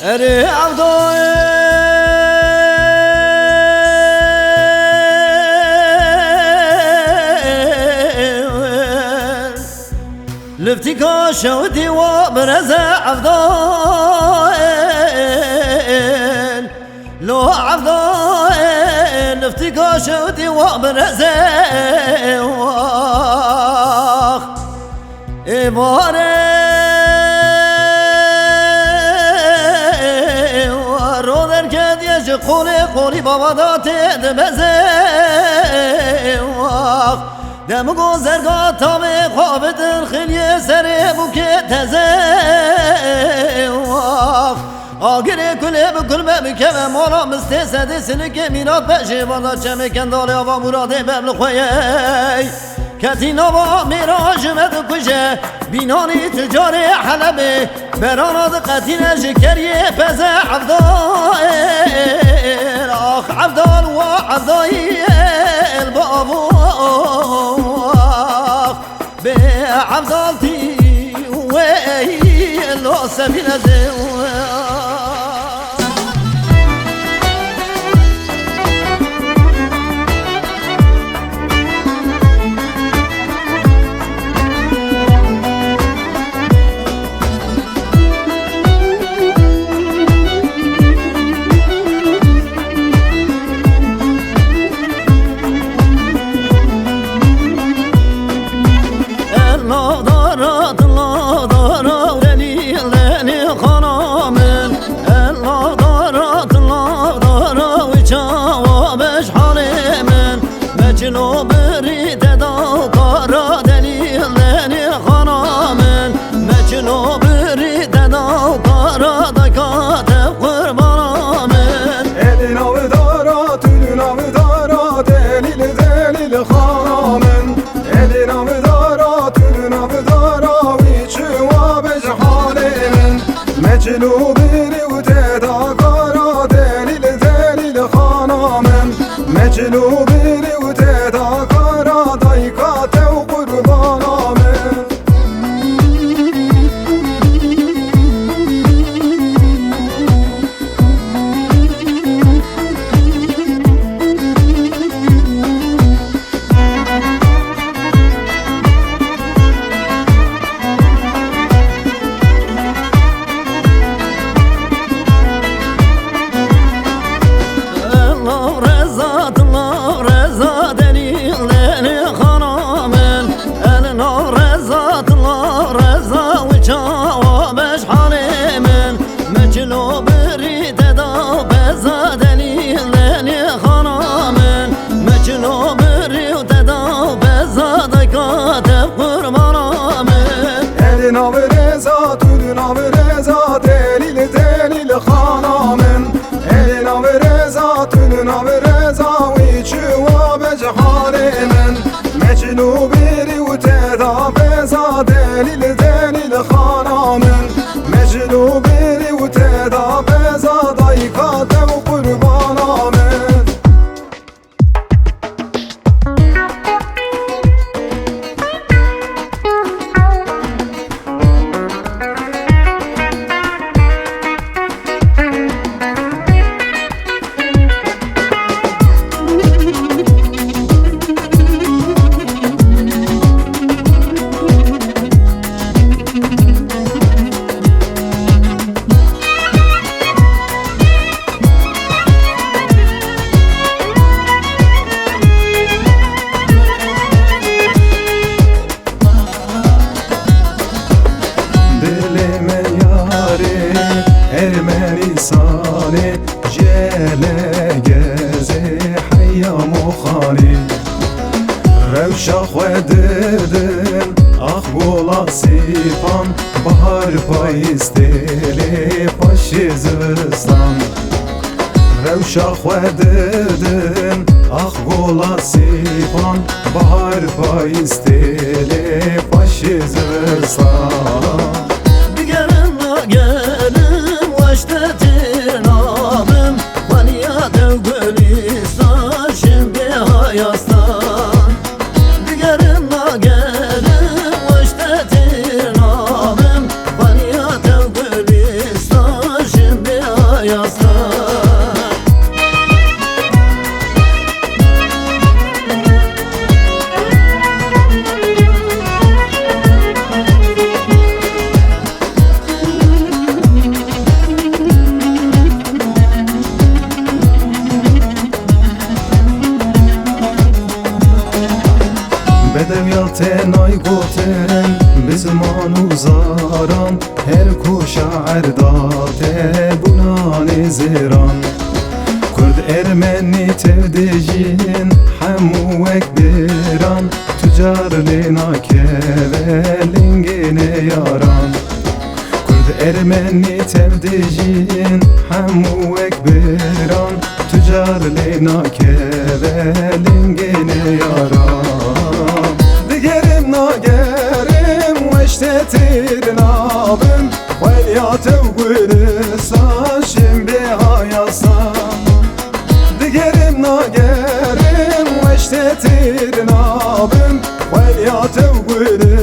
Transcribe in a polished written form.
اري عبدو لفتكا شودي وبرزة عبدوين لو عبدوين لفتكا شودي وبرزة واخ إبارة ورودر كديش قولي بابا داتي دمزة واخ دمگو زرگا تامه خواب درخیلی سره بوکه تزه آگره کله بکل بکه مالا مسته سده سنکه میراد بشه بالا چمه کنداله آوا مراده ببل خویه کتی نوا میراج مد کشه بینانی تجار حلبه براناد قتیل شکریه پزه عبدال آخ عبدال و عبدال بابو به عبدالتي ويلو سفينة مجنو بريد داو قارا دليلني خنامن مجنو بريد داو قارا دكاتب قربانامن elina vidara tülüna vidara delil خنامن elina vidara tülüna vidara viçuva bejhalemen mecnu biri uteda qara delil خنامن mecnu biri مجنو بريد دا بزا دليلني خنامن مجنو بريد دا بزا دكاتب قربانامن elina vireza tülüna vireza delil خنامن elina vireza tülüna vireza viçuva bejhalemen mecnu biri uteda beza delil خنامن mecnu biri uteda beza daykatev qurbanamın Ermenisane jele geze hayya mukhali Revşah ve dedin ah bola sifan Bahar payisteli paşizistan Revşah ve dedin ah bola sifan Bahar payisteli paşizistan واشتتن آبم وليات وقليستان şimdi hayastan Digerim nagerim واشتتن آبم وليات وقليستان şimdi yastık. بدویات نای گوتن به زمان و زاران هر کو شاعر داده بنان زیران کرد ارمنی تودجین همو اکبران تجار لینا که لنگین یاران کرد ارمنی تودجین همو اکبران تجار لینا که لنگین یاران دیگرم ناگرم وشتتر نابم ولیات و گلستان شنبه هایستان دیگرم ناگرم وشتتر نابم ولیات و گلستان